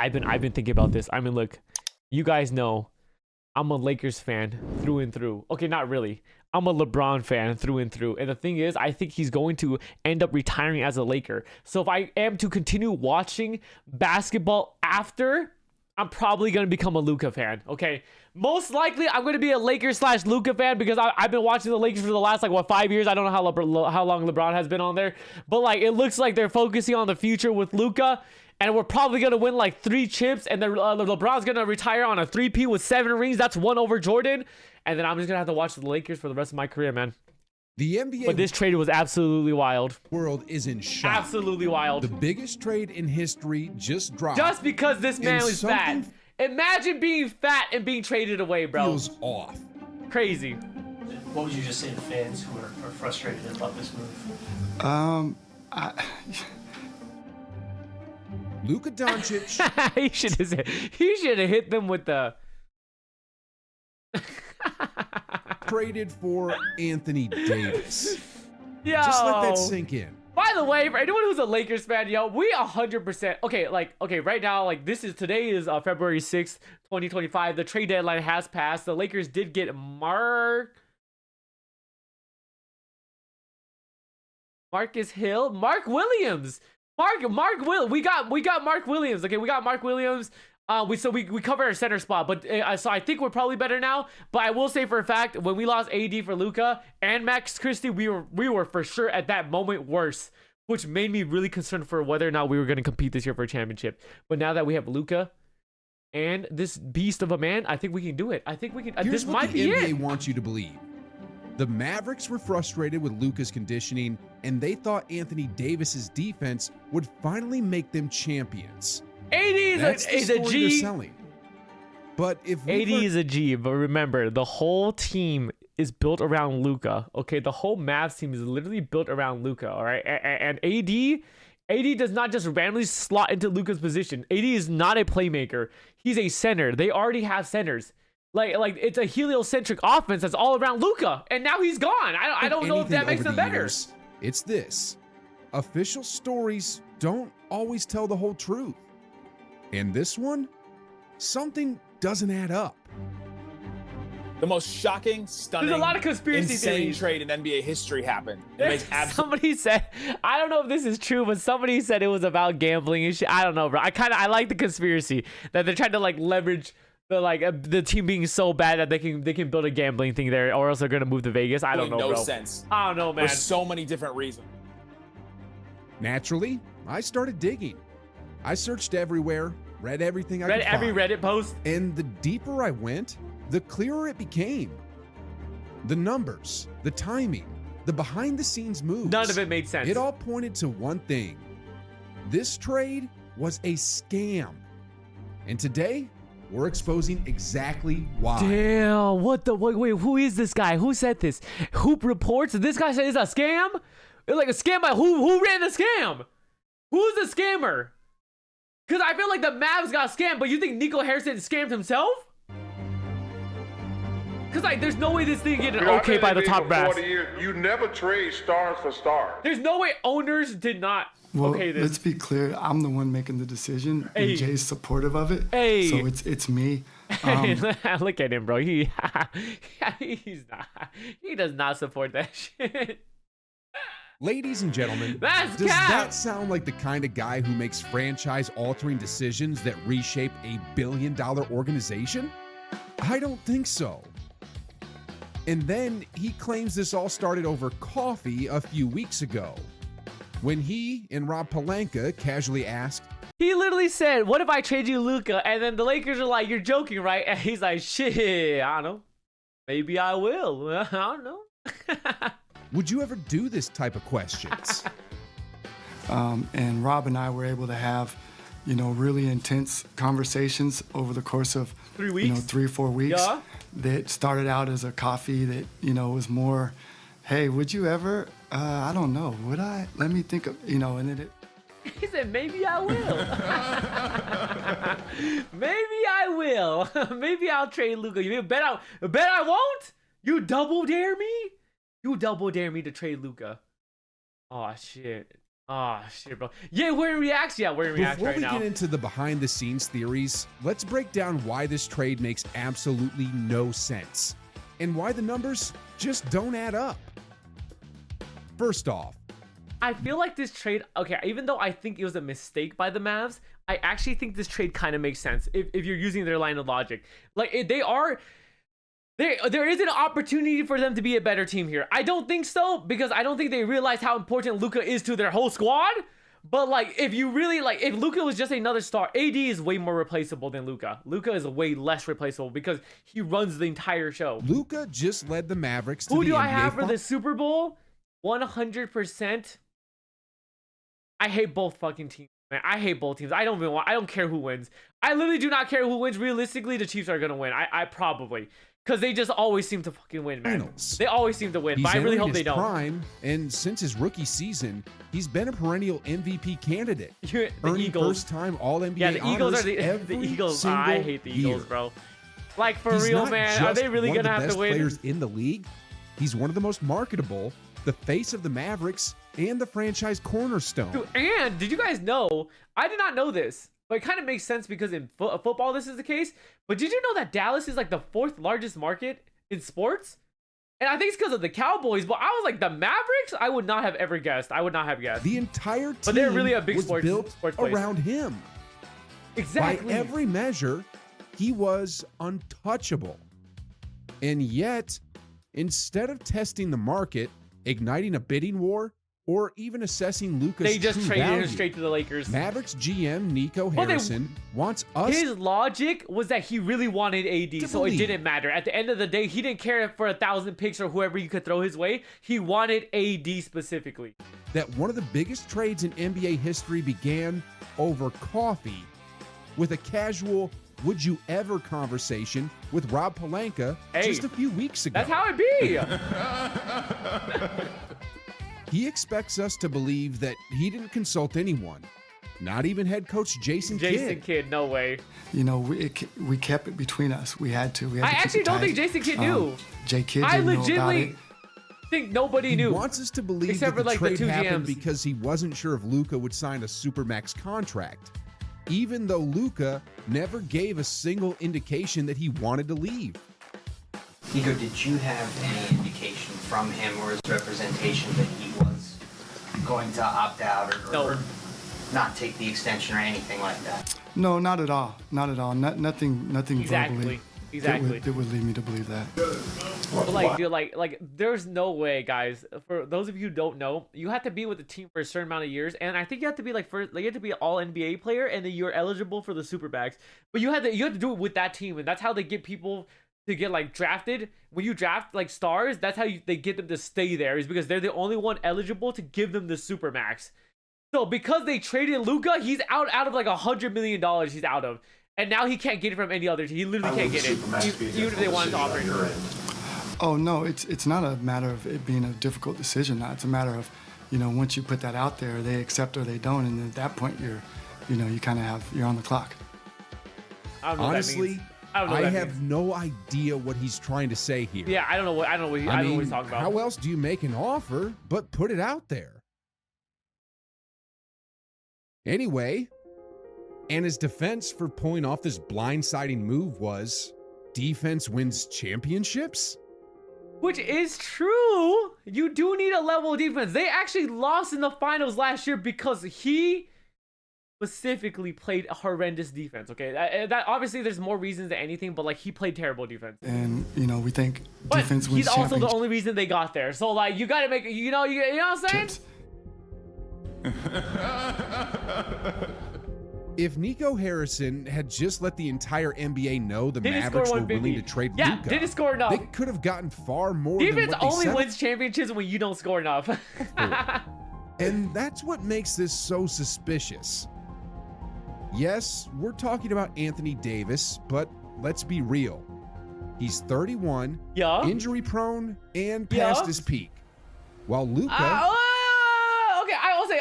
I've been thinking about this. I mean, look, you guys know I'm a Lakers fan through and through. Okay, not really. I'm a LeBron fan through and through. And the thing is, I think he's going to end up retiring as a Laker. So if I am to continue watching basketball after, I'm probably going to become a Luka fan. Okay. Most likely, I'm going to be a Lakers/Luka fan because I've been watching the Lakers for the last, 5 years. I don't know how long LeBron has been on there. But, it looks like they're focusing on the future with Luka. And we're probably going to win, 3 chips. And then LeBron's going to retire on a 3P with 7 rings. That's 1 over Jordan. And then I'm just going to have to watch the Lakers for the rest of my career, man. The NBA But this trade was absolutely wild. world is in shock. Absolutely wild. The biggest trade in history just dropped. Just because this man And was fat. Imagine being fat and being traded away, bro. feels off. Crazy. What would you just say to fans who are frustrated about this move? Luka Doncic he should have hit them with the traded for Anthony Davis. Yo. Just let that sink in. By the way, for anyone who's a Lakers fan, yo, we 100%. Okay, right now, today is February 6th, 2025. The trade deadline has passed. The Lakers did get Marcus Hill, Mark Williams. We got Mark Williams. Okay, we got Mark Williams. We covered our center spot, but so I think we're probably better now. But I will say for a fact, when we lost AD for Luka and Max Christie, we were for sure at that moment worse, which made me really concerned for whether or not we were going to compete this year for a championship. But now that we have Luka and this beast of a man, I think we can do it. I think we can. Here's This what might the be NBA it. wants you to believe. The Mavericks were frustrated with Luka's conditioning, and they thought Anthony Davis's defense would finally make them champions. AD That's the is a story G. they're selling. But if AD is a G, but remember, the whole team is built around Luka. Okay, the whole Mavs team is literally built around Luka. All right, and AD does not just randomly slot into Luka's position. AD is not a playmaker. He's a center. They already have centers. It's a heliocentric offense that's all around Luka, and now he's gone. I don't know if that makes them better. It's this: official stories don't always tell the whole truth. And this one, something doesn't add up. The most shocking, stunning, There's a lot of conspiracy insane theories. trade in NBA history happened. It makes Somebody said, I don't know if this is true, but somebody said it was about gambling and shit. I don't know, bro. I like the conspiracy that they're trying to leverage the team being so bad that they can build a gambling thing there, or else they're gonna move to Vegas. I don't know, no bro. sense. I don't know, man. For so many different reasons. Naturally, I started digging. I searched everywhere, read everything I could Read every find. Reddit post. And the deeper I went, the clearer it became. The numbers, the timing, the behind-the-scenes moves. None of it made sense. It all pointed to one thing. This trade was a scam. And today, we're exposing exactly why. Damn, what the wait, who is this guy? Who said this? Hoop Reports? This guy said it's a scam? It's like a scam by who ran the scam? Who's the scammer? Because I feel like the Mavs got scammed, but you think Nico Harrison scammed himself? Because there's no way this thing get an okay by the top brass. You never trade stars for stars. There's no way owners did not okay this. Let's be clear. I'm the one making the decision, Hey. and Jay's supportive of it. Hey. So it's me. Look at him, bro. He's not. He does not support that shit. Ladies and gentlemen, That's does cap. that sound like the kind of guy who makes franchise-altering decisions that reshape a billion-dollar organization? I don't think so. And then he claims this all started over coffee a few weeks ago, when he and Rob Pelinka casually asked, He literally said, "What if I trade you Luka?" And then the Lakers are like, "You're joking, right?" And he's like, "Shit, I don't know. Maybe I will. I don't know." would you ever do this type of questions? And Rob and I were able to have, really intense conversations over the course of 3 weeks? 3 or 4 weeks. Yeah. That started out as a coffee that, was more, hey, would you ever, I don't know, would I? Let me think of, and then it. He said, "Maybe I will." Maybe I will. Maybe I'll trade Luka. You bet I won't? You double dare me? You double dare me to trade Luka? Oh shit. Ah, shit, bro. Yeah, we're in reacts. Yeah, we're in reacts Before right we now. get into the behind the scenes theories, let's break down why this trade makes absolutely no sense and why the numbers just don't add up. First off, I feel like this trade, okay, even though I think it was a mistake by the Mavs, I actually think this trade kind of makes sense if you're using their line of logic. Like, there is an opportunity for them to be a better team here. I don't think so, because I don't think they realize how important Luka is to their whole squad. But like, if you really like, if Luka was just another star, AD is way more replaceable than Luka. Luka is way less replaceable because he runs the entire show. Luka just led the Mavericks to Who the do I NBA have for the Finals. Super Bowl? 100%. I hate both fucking teams, man. I hate both teams. I don't care who wins. I literally do not care who wins. Realistically, the Chiefs are gonna win. I probably. Because they just always seem to fucking win, man. Finals. They always seem to win, He's but I really entering hope his they don't. prime, and since his rookie season, he's been a perennial MVP candidate. The earning Eagles. first-time All-NBA Yeah, the Eagles honors are the every Eagles. I single hate the Eagles, year. bro. Like, for He's real, not man. Are just they really one of gonna the have best to win? players in the league. He's one of the most marketable, the face of the Mavericks, and the franchise cornerstone. Dude, and did you guys know? I did not know this, but it kind of makes sense because in football this is the case. But did you know that Dallas is like the 4th largest market in sports? And I think it's because of the Cowboys, but I was like, the Mavericks? I would not have ever guessed. I would not have guessed. The entire team But they're really a big was built sports place. around him. Exactly. By every measure, he was untouchable. And yet, instead of testing the market, igniting a bidding war, or even assessing Luka's They just true traded value, him straight to the Lakers. Mavericks GM Nico Well, Harrison wants us His logic was that he really wanted AD, To so it believe. didn't matter. At the end of the day, he didn't care for 1,000 picks or whoever you could throw his way. He wanted AD specifically. that one of the biggest trades in NBA history began over coffee with a casual "would you ever" conversation with Rob Pelinka Hey, just a few weeks ago. That's how it be. He expects us to believe that he didn't consult anyone, not even head coach Jason Kidd. Kidd, no way. You know, we kept it between us. We had to. We had I to keep actually it don't tight. think Jason Kidd knew. Jay Kidd I didn't know about legitimately it. think nobody He knew. wants us to believe Except that for, the like, the trade two happened GMs. because he wasn't sure if Luka would sign a supermax contract, even though Luka never gave a single indication that he wanted to leave. Nico, did you have any indication from him or his representation that he was going to opt out or not take the extension or anything like that? No, not at all. Not at all. Nothing Exactly. verbally. Exactly. That would lead me to believe that. But like, dude, like, there's no way, guys. For those of you who don't know, you have to be with the team for a certain amount of years, and I think you have to be like you have to be an All NBA player, and then you're eligible for the Superbacks. But you have to do it with that team, and that's how they get people to get like drafted. When you draft like stars, that's how they get them to stay there, is because they're the only one eligible to give them the Supermax. So because they traded Luka, he's out of like $100 million. He's out of. And now he can't get it from any other team. He literally can't get it, even if they wanted to offer it. Oh no, it's not a matter of it being a difficult decision. Now it's a matter of, you know, once you put that out there, they accept or they don't, and at that point you're on the clock. I don't know what that Honestly, means. I don't know what I that have means. no idea what he's trying to say here. Yeah, I don't know what he's talking about. How else do you make an offer but put it out there? Anyway, and his defense for pulling off this blindsiding move was defense wins championships? Which is true. You do need a level of defense. They actually lost in the finals last year because he specifically played horrendous defense. Okay, that obviously there's more reasons than anything, but like he played terrible defense. And you know, we think But defense wins he's also the championships. only reason they got there. So like you gotta make you know what I'm saying? If Nico Harrison had just let the entire NBA know the Didn't Mavericks score were willing 150. to trade Yeah, Luka, didn't score enough. they could have gotten far more than Defense what they only settled wins championships when you don't score enough. And that's what makes this so suspicious. Yes, we're talking about Anthony Davis, but let's be real. He's 31, Yeah. injury prone, and Yeah. past his peak. While Luka, Okay, I will say,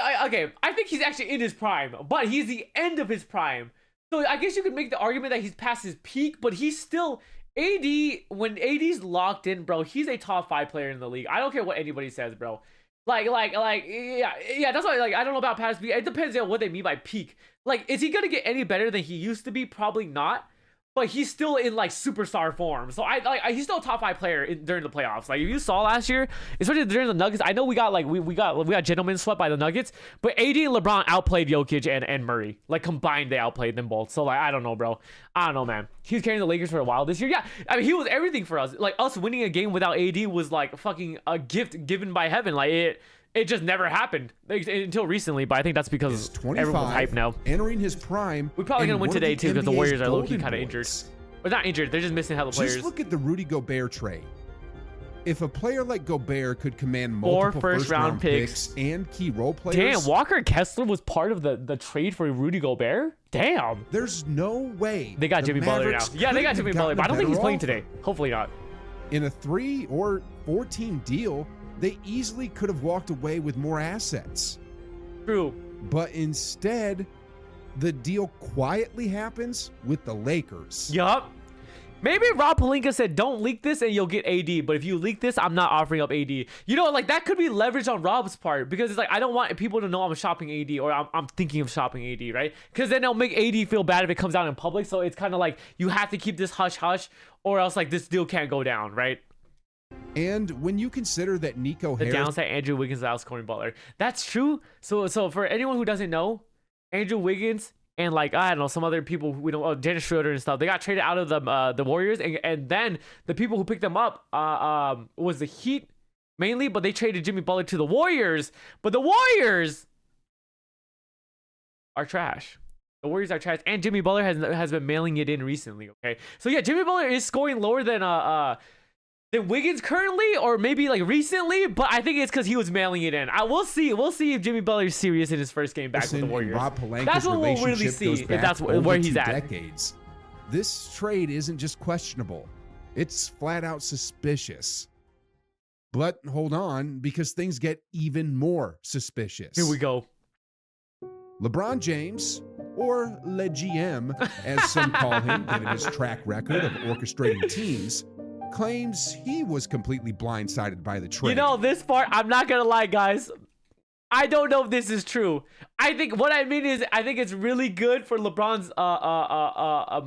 I think he's actually in his prime, but he's the end of his prime. So I guess you could make the argument that he's past his peak, but he's still AD. When AD's locked in, bro, he's a top 5 player in the league. I don't care what anybody says, bro. Yeah. That's why, like, I don't know about past peak. It depends on what they mean by peak. Like, is he gonna get any better than he used to be? Probably not. But he's still in like superstar form, so he's still a top 5 player during the playoffs. Like if you saw last year, especially during the Nuggets, I know we got gentlemen swept by the Nuggets, but AD and LeBron outplayed Jokic and Murray. Like combined, they outplayed them both. So like I don't know, bro. I don't know, man. He was carrying the Lakers for a while this year. Yeah, I mean he was everything for us. Like us winning a game without AD was like fucking a gift given by heaven. Like it just never happened until recently, but I think that's because everyone's hyped now. Entering his prime. We're probably going to win today, too, because the Warriors are low-key kind of boys. injured. But not injured. They're just missing hella players. Just look at the Rudy Gobert trade. If a player like Gobert could command 4 multiple first-round picks and key role players... Damn, Walker Kessler was part of the trade for Rudy Gobert? Damn. There's no way they got Jimmy Butler now. Yeah, they got Jimmy Butler, but I don't think he's playing today. Hopefully not. In a 3 or 4-team deal, they easily could have walked away with more assets. True. But instead, the deal quietly happens with the Lakers. Yup. Maybe Rob Pelinka said, don't leak this and you'll get AD. But if you leak this, I'm not offering up AD. You know, like that could be leverage on Rob's part because it's like, I don't want people to know I'm shopping AD or I'm thinking of shopping AD, right? Because then they'll make AD feel bad if it comes out in public. So it's kind of like you have to keep this hush hush or else like this deal can't go down, right? And when you consider that Nico the Harris... downside, Andrew Wiggins is outscoring Butler. That's true. So for anyone who doesn't know, Andrew Wiggins and like, I don't know, some other people who we don't, Dennis Schroeder and stuff, they got traded out of the Warriors. And then the people who picked them up was the Heat mainly, but they traded Jimmy Butler to the Warriors. But the Warriors are trash. The Warriors are trash. And Jimmy Butler has been mailing it in recently, okay? So yeah, Jimmy Butler is scoring lower than Wiggins currently, or maybe like recently, but I think it's because he was mailing it in. We'll see if Jimmy Butler is serious in his first game back with the Warriors. That's what we'll really see if that's where he's at. Decades. This trade isn't just questionable; it's flat out suspicious. But hold on, because things get even more suspicious. Here we go. LeBron James, or Le GM, as some call him, given his track record of orchestrating teams, claims he was completely blindsided by the trade. You know, this part, I'm not gonna lie, guys. I don't know if this is true. I think what I mean is I think it's really good for LeBron's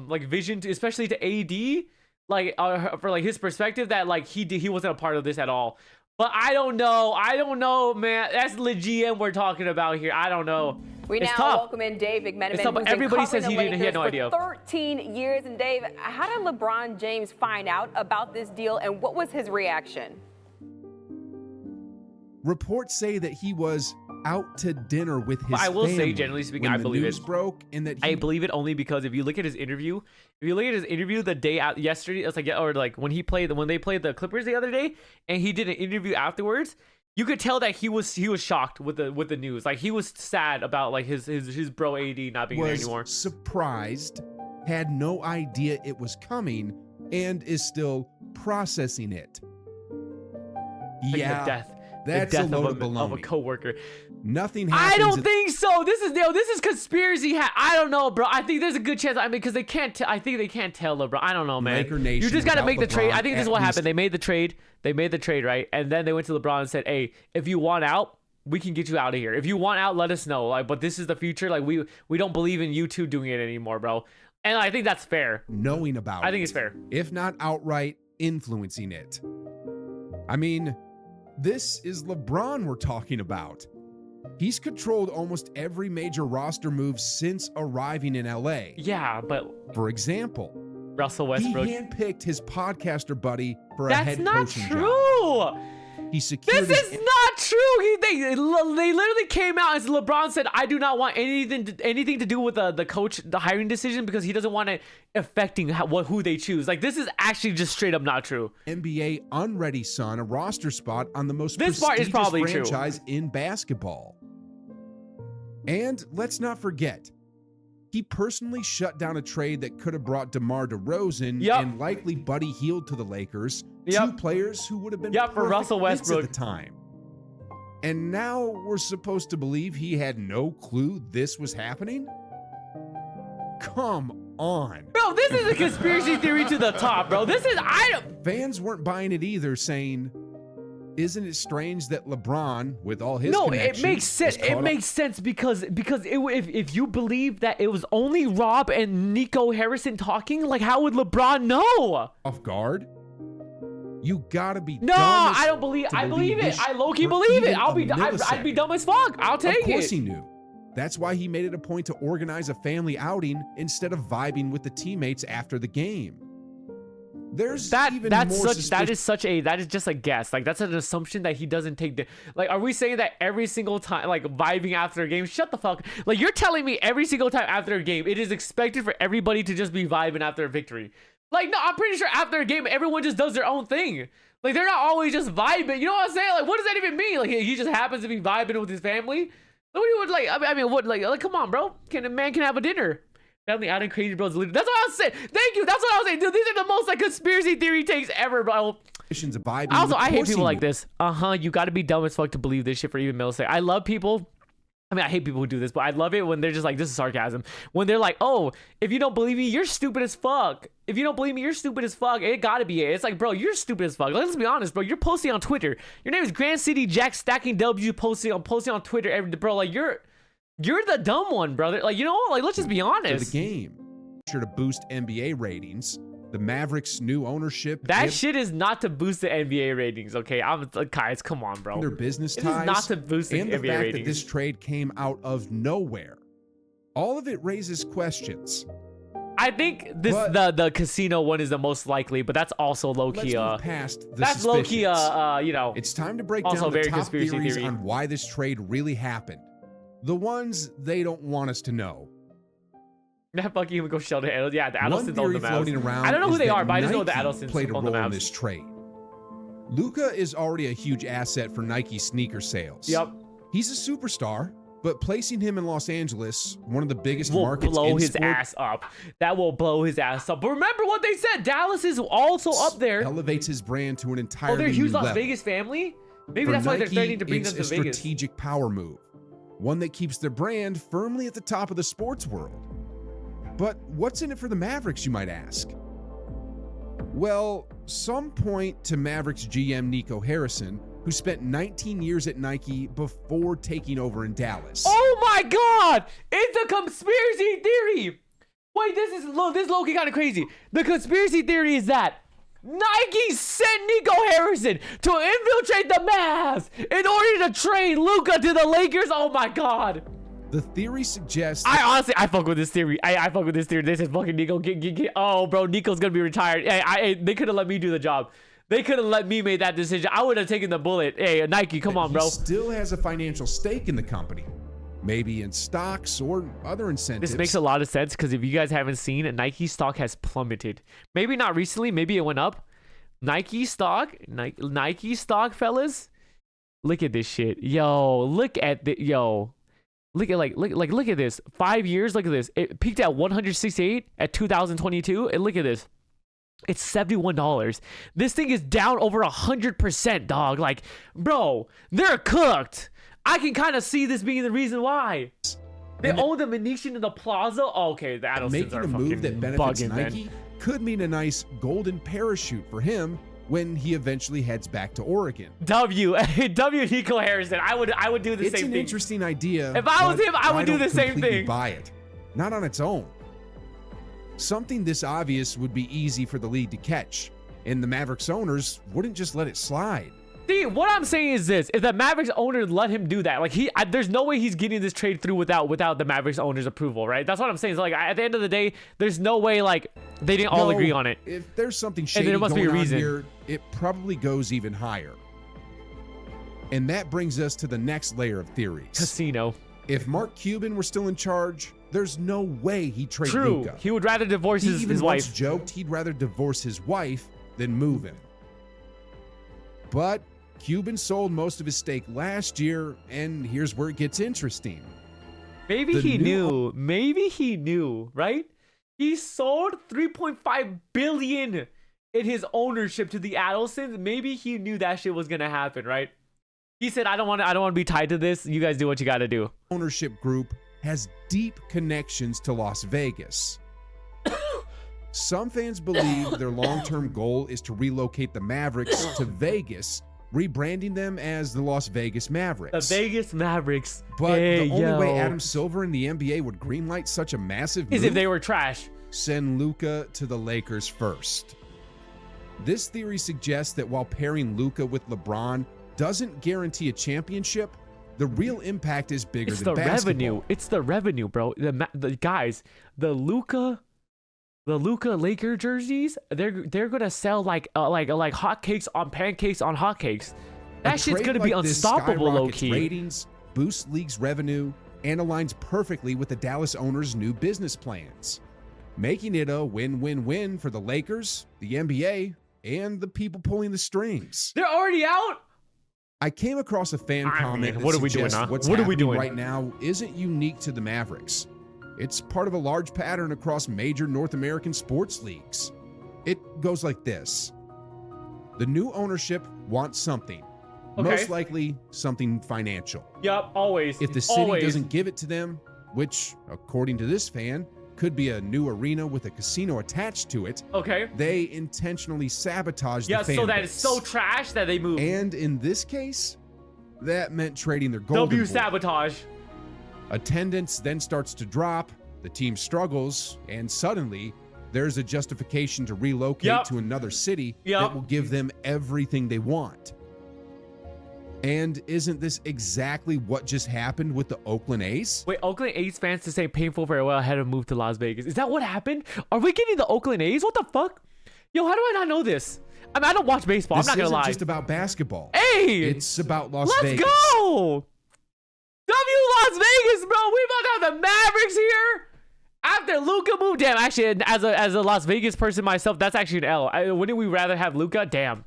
like vision to, especially to AD, like for like his perspective that like he wasn't a part of this at all. But I don't know, man. That's the GM we're talking about here. I don't know. We it's now tough. welcome in Dave McMenamin, tough, who's everybody been says he had no idea. 13 years. And Dave, how did LeBron James find out about this deal, and what was his reaction? Reports say that he was out to dinner with his I will say, family generally speaking, when I the believe news it. broke, and that I believe it only because if you look at his interview, the day out yesterday, it's like, or like when they played the Clippers the other day, and he did an interview afterwards, you could tell that he was shocked with the news. Like he was sad about like his bro AD not being there anymore. Surprised, had no idea it was coming, and is still processing it. Like yeah, the death. That's the death a load of of baloney. a coworker. Nothing happens. I don't think so. This is conspiracy hat. I don't know, bro. I think there's a good chance. I mean, because they can't. I think they can't tell LeBron. I don't know, man. Laker Nation You just got to without make the trade. I think LeBron, this is at what least- happened. They made the trade, right? And then they went to LeBron and said, "Hey, if you want out, we can get you out of here. If you want out, let us know. Like, but this is the future. Like, we don't believe in you two doing it anymore, bro." And I think that's fair. Knowing about I think it, it's fair. if not outright influencing it. I mean, this is LeBron we're talking about. He's controlled almost every major roster move since arriving in LA. Yeah, but For example, Russell Westbrook. he handpicked his podcaster buddy for a head That's not coaching true. job. He secured This his is not true. They literally came out as LeBron said, "I do not want anything to do with the hiring decision because he doesn't want it affecting who they choose." Like this is actually just straight up not true. NBA unready son a roster spot on the most This part is prestigious probably true. franchise in basketball. And let's not forget, he personally shut down a trade that could have brought DeMar DeRozan Yep. and likely Buddy Hield to the Lakers, Yep. two players who would have been Yep, for perfect Russell fits Westbrook. at the time. And now we're supposed to believe he had no clue this was happening? Come on. Bro, this is a conspiracy theory to the top, bro. This is Fans weren't buying it either, saying, Isn't it strange that LeBron, with all his No, it connections, makes sense. is caught It up- makes sense because if you believe that it was only Rob and Nico Harrison talking, like how would LeBron know? off guard? You gotta be No, dumb as I don't believe. to I believe it. this I low key for believe it. even I'll a be. I'd be millisecond. dumb as fuck. I'll take Of course it. he knew. That's why he made it a point to organize a family outing instead of vibing with the teammates after the game. There's even That more is just a guess. Like that's an assumption that he doesn't take the, like, are we saying that every single time, like vibing after a game? Shut the fuck. Like you're telling me every single time after a game it is expected for everybody to just be vibing after a victory? Like no, I'm pretty sure after a game everyone just does their own thing. Like they're not always just vibing. You know what I'm saying? Like what does that even mean? Like he just happens to be vibing with his family? Nobody would like. I mean, what like come on, bro? A man can have a dinner? Family outing, crazy bros. That's what I was saying. Thank you. That's what I was saying, dude. These are the most like conspiracy theory takes ever, bro. Of vibing. Also, Of I hate course people he like knew. this. You got to be dumb as fuck to believe this shit for even millisecond. I love people. I mean, I hate people who do this, but I love it when they're just like, this is sarcasm. When they're like, oh, if you don't believe me, you're stupid as fuck. If you don't believe me, you're stupid as fuck. It gotta be it. It's like, bro, you're stupid as fuck. Let's be honest, bro. You're posting on Twitter. Your name is Grand City Jack Stacking W. Posting on Twitter. Bro, like you're the dumb one, brother. Like, you know, like let's just be To honest. the game. Sure to boost NBA ratings. The Mavericks' new ownership. That give shit is not to boost the NBA ratings, okay? I'm like, guys, come on, bro. their business It ties. is not to boost the and the NBA fact ratings. that this trade came out of nowhere. All of it raises questions. I think this But- the casino one is the most likely, but that's also low Let's key. move past the That's low key. suspicions. You know, It's time to break Also down the very top conspiracy theories theory. on why this trade really happened. The ones they don't want us to know. that fucking even go Sheldon. Yeah, the One Adelsons own theory the Mavs. floating around I don't know who is they that are, but I just know the Nike Adelsons played a own the role in Mavs. this trade. Luka is already a huge asset for Nike sneaker sales. Yep. He's a superstar, but placing him in Los Angeles, one of the biggest Will markets blow in his sport, ass up. That will blow his ass up. But remember what they said. Dallas is also up there. elevates his brand to an Oh, entirely they're a new huge Las level. Vegas family. Maybe For that's why they're Nike, threatening to bring it's them to a Vegas. strategic power move, one that keeps their brand firmly at the top of the sports world. But what's in it for the Mavericks, you might ask? Well, some point to Mavericks GM Nico Harrison, who spent 19 years at Nike before taking over in Dallas. Oh my god! It's a conspiracy theory! Wait, this low-key kind of crazy. The conspiracy theory is that Nike sent Nico Harrison to infiltrate the Mavs in order to trade Luka to the Lakers. Oh my god! The theory suggests I fuck with this theory. I fuck with this theory. They said fucking Nico get. Oh, bro, Nico's gonna be retired. Hey, they could have let me do the job. They could have let me make that decision. I would have taken the bullet. Hey, Nike, come on, bro. he still has a financial stake in the company, maybe in stocks or other incentives. This makes a lot of sense because if you guys haven't seen, Nike stock has plummeted. Maybe not recently. Maybe it went up. Nike stock, fellas. Look at this shit, yo. Look at the yo. Look at look at this. 5 years. Look at this. It peaked at 168 at 2022, and look at this. It's $71. This thing is down over 100%, dog. Like, bro, they're cooked. I can kind of see this being the reason why. They own the Venetian and the Plaza. Oh, okay, the Adelsons Making are a fucking move that benefits bugging, Nike man. could mean a nice golden parachute for him when he eventually heads back to Oregon. W Nico Harrison. I would do the It's same an thing. interesting idea. If I was but him, I would do don't the same completely thing. Buy it, not on its own. Something this obvious would be easy for the league to catch, and the Mavericks owners wouldn't just let it slide. See, what I'm saying is this: if the Mavericks owner let him do that, like there's no way he's getting this trade through without the Mavericks owner's approval, right? That's what I'm saying. So like at the end of the day, there's no way like they didn't all No, agree on it. If there's something shady there must be going a reason. on here, it probably goes even higher. And that brings us to the next layer of theories. Casino. If Mark Cuban were still in charge, there's no way he'd trade True. Luka. He would rather divorce He his even once wife. joked he'd rather divorce his wife than move him. But Cuban sold most of his stake last year, and here's where it gets interesting. Maybe the he new- knew. Maybe he knew, right? He sold $3.5 billion in his ownership to the Adelsons. Maybe he knew that shit was gonna happen, right? He said, I don't want to be tied to this. You guys do what you gotta do. Ownership group has deep connections to Las Vegas. Some fans believe their long-term goal is to relocate the Mavericks to Vegas rebranding them as the Las Vegas Mavericks. The Vegas Mavericks. But Hey, the only yo. way Adam Silver and the NBA would greenlight such a massive Is move, if they were trash. send Luka to the Lakers first. This theory suggests that while pairing Luka with LeBron doesn't guarantee a championship, the real impact is bigger It's than the basketball. revenue. It's the revenue, bro. The guys, the Luka Laker jerseys, they're gonna sell like hotcakes on pancakes on hotcakes. That A shit's trade gonna be like this unstoppable, low skyrockets key. ratings, boosts league's revenue, and aligns perfectly with the Dallas owners' new business plans, making it a win-win-win for the Lakers, the NBA, and the people pulling the strings. They're already out. I came across a fan comment what that are we doing, suggests huh? what's What are we happening doing? right now isn't unique to the Mavericks. It's part of a large pattern across major North American sports leagues. It goes like this. The new ownership wants something. Okay. Most likely something financial. Yup, always. If the city Always. doesn't give it to them, which, according to this fan, could be a new arena with a casino attached to it, Okay. they intentionally sabotage Yeah, the fan so that base. is so trash that they move. And in this case, that meant trading their golden W boy. sabotage. Attendance then starts to drop, the team struggles, and suddenly there's a justification to relocate Yup. to another city Yup. that will give them everything they want. And isn't this exactly what just happened with the Oakland A's? Wait, Oakland A's fans to say painful farewell had to move to Las Vegas. Is that what happened? Are we getting the Oakland A's? What the fuck? Yo, how do I not know this? I mean, I don't watch baseball. This I'm not gonna isn't lie. just about basketball. Hey, It's about Las let's Vegas. go! W Las Vegas, bro. We about to have the Mavericks here. After Luka moved, damn. Actually, as a Las Vegas person myself, that's actually an L. Wouldn't we rather have Luka? Damn.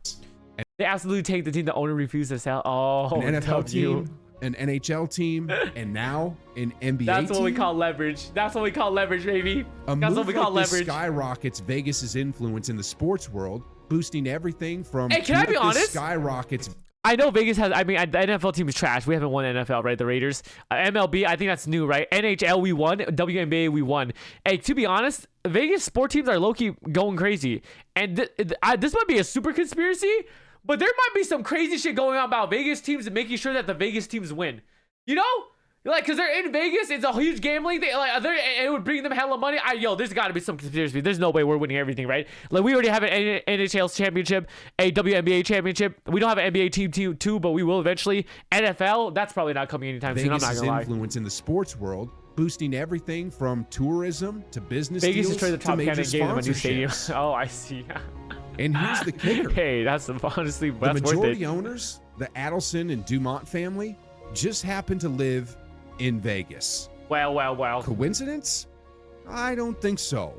They absolutely take the team the owner refused to sell. Oh, An NFL W. team, an NHL team, and now an NBA That's team. what we call leverage. That's what we call leverage, baby. A That's move what we call like this leverage. skyrockets Vegas's influence in the sports world, boosting everything from. Hey, can I be This honest? Skyrockets. I know Vegas has. I mean, the NFL team is trash. We haven't won NFL, right? The Raiders, MLB. I think that's new, right? NHL, we won. WNBA, we won. Hey, to be honest, Vegas sport teams are low key going crazy, and this might be a super conspiracy, but there might be some crazy shit going on about Vegas teams and making sure that the Vegas teams win. You know? Like, because they're in Vegas, it's a huge gambling thing. Like, it would bring them hella money. There's got to be some conspiracy. There's no way we're winning everything, right? Like, we already have an NHL championship, a WNBA championship. We don't have an NBA team too, but we will eventually. NFL, that's probably not coming anytime soon. I'm not Vegas's gonna lie. influence in the sports world, boosting everything from tourism to business Vegas deals is trying to to top major 10 and gave them a new stadium. sponsorships. Oh, I see. And here's the kicker. Hey, that's honestly The that's worth majority it. owners, the Adelson and Dumont family, just happen to live in Vegas. Well. Coincidence? I don't think so.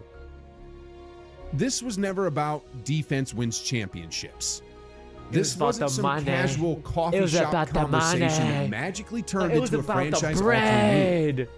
This was never about defense wins championships. was This about wasn't the some money. casual coffee It was shop about the conversation money. that magically turned It was into a about the franchise altering move. bread.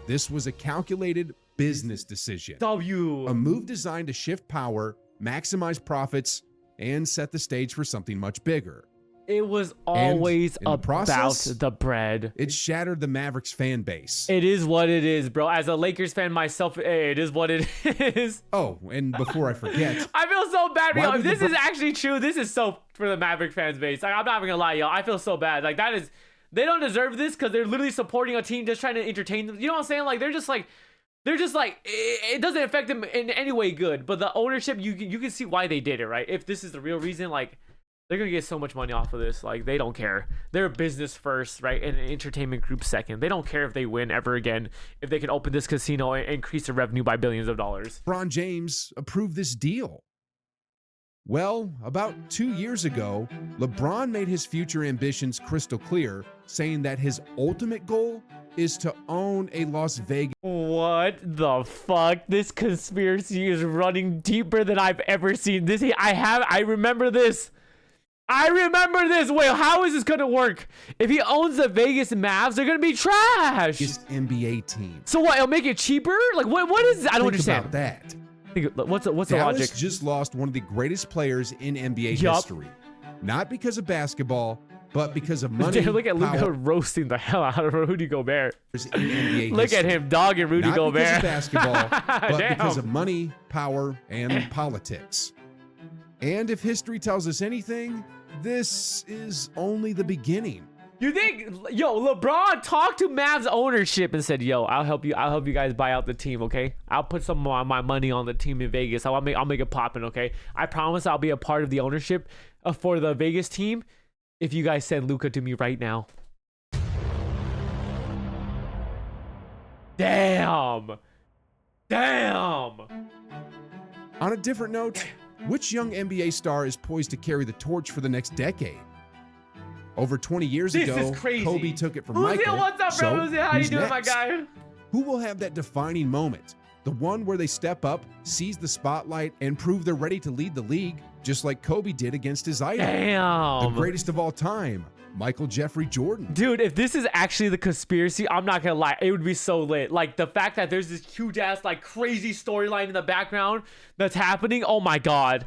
This was a calculated business decision. W. A move designed to shift power, maximize profits, and set the stage for something much bigger. It was always in the about process, the bread. It shattered the Mavericks fan base. It is what it is, bro. As a Lakers fan myself, hey, it is what it is. Oh, and before I forget, I feel so bad, Why yo. If would this the is actually true, this is so for the Maverick fans base. Like, I'm not even gonna lie, yo. I feel so bad. Like, that is, they don't deserve this because they're literally supporting a team just trying to entertain them. You know what I'm saying? Like, they're just like, it doesn't affect them in any way good. But the ownership, you can see why they did it, right? If this is the real reason, like, they're gonna get so much money off of this. Like, they don't care. They're a business first, right? And an entertainment group second. They don't care if they win ever again. If they can open this casino and increase the revenue by billions of dollars. LeBron James approved this deal. Well, about 2 years ago, LeBron made his future ambitions crystal clear, saying that his ultimate goal is to own a Las Vegas. What the fuck? This conspiracy is running deeper than I've ever seen. I remember this. Wait, how is this gonna work? If he owns the Vegas Mavs, they're gonna be trash. NBA team. So what? It'll make it cheaper? Like, what is? I don't Think understand. about that. What's the Dallas logic? just lost one of the greatest players in NBA Yup. history. Not because of basketball, but because of money. Look at Luka power roasting the hell out of Rudy Gobert. in NBA Look at history. him dogging Rudy Not Gobert. because of basketball, but Damn. because of money, power, and politics. And if history tells us anything, this is only the beginning. You think, yo, LeBron talked to Mavs ownership and said, yo, I'll help you guys buy out the team, okay? I'll put some of my money on the team in Vegas. I'll make it poppin', okay? I promise I'll be a part of the ownership for the Vegas team if you guys send Luka to me right now. Damn. On a different note, which young NBA star is poised to carry the torch for the next decade? Over 20 years This ago, is crazy. Kobe took it from Uzi, Michael. what's up, bro? Uzi, how you who's doing, my next? guy? Who will have that defining moment? The one where they step up, seize the spotlight, and prove they're ready to lead the league, just like Kobe did against his idol. Damn. The greatest of all time, Michael Jeffrey Jordan. Dude, if this is actually the conspiracy, I'm not gonna lie, it would be so lit. Like the fact that there's this huge ass, like crazy storyline in the background that's happening. Oh my god.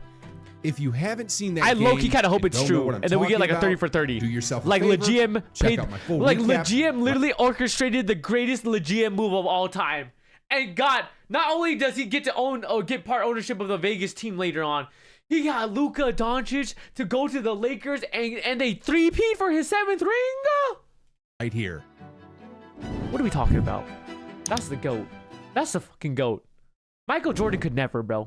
If you haven't seen that, I game low-key kind of hope and it's don't know true, what I'm and then we get like a talking 30 for 30. Do yourself a like favor, LeGM check paid, out my full like recap. LeGM literally orchestrated the greatest LeGM move of all time. And God, not only does he get to own or get part ownership of the Vegas team later on, he got Luka Doncic to go to the Lakers and they three-peat for his 7th ring. Right here. What are we talking about? That's the GOAT. That's the fucking GOAT. Michael Jordan could never, bro.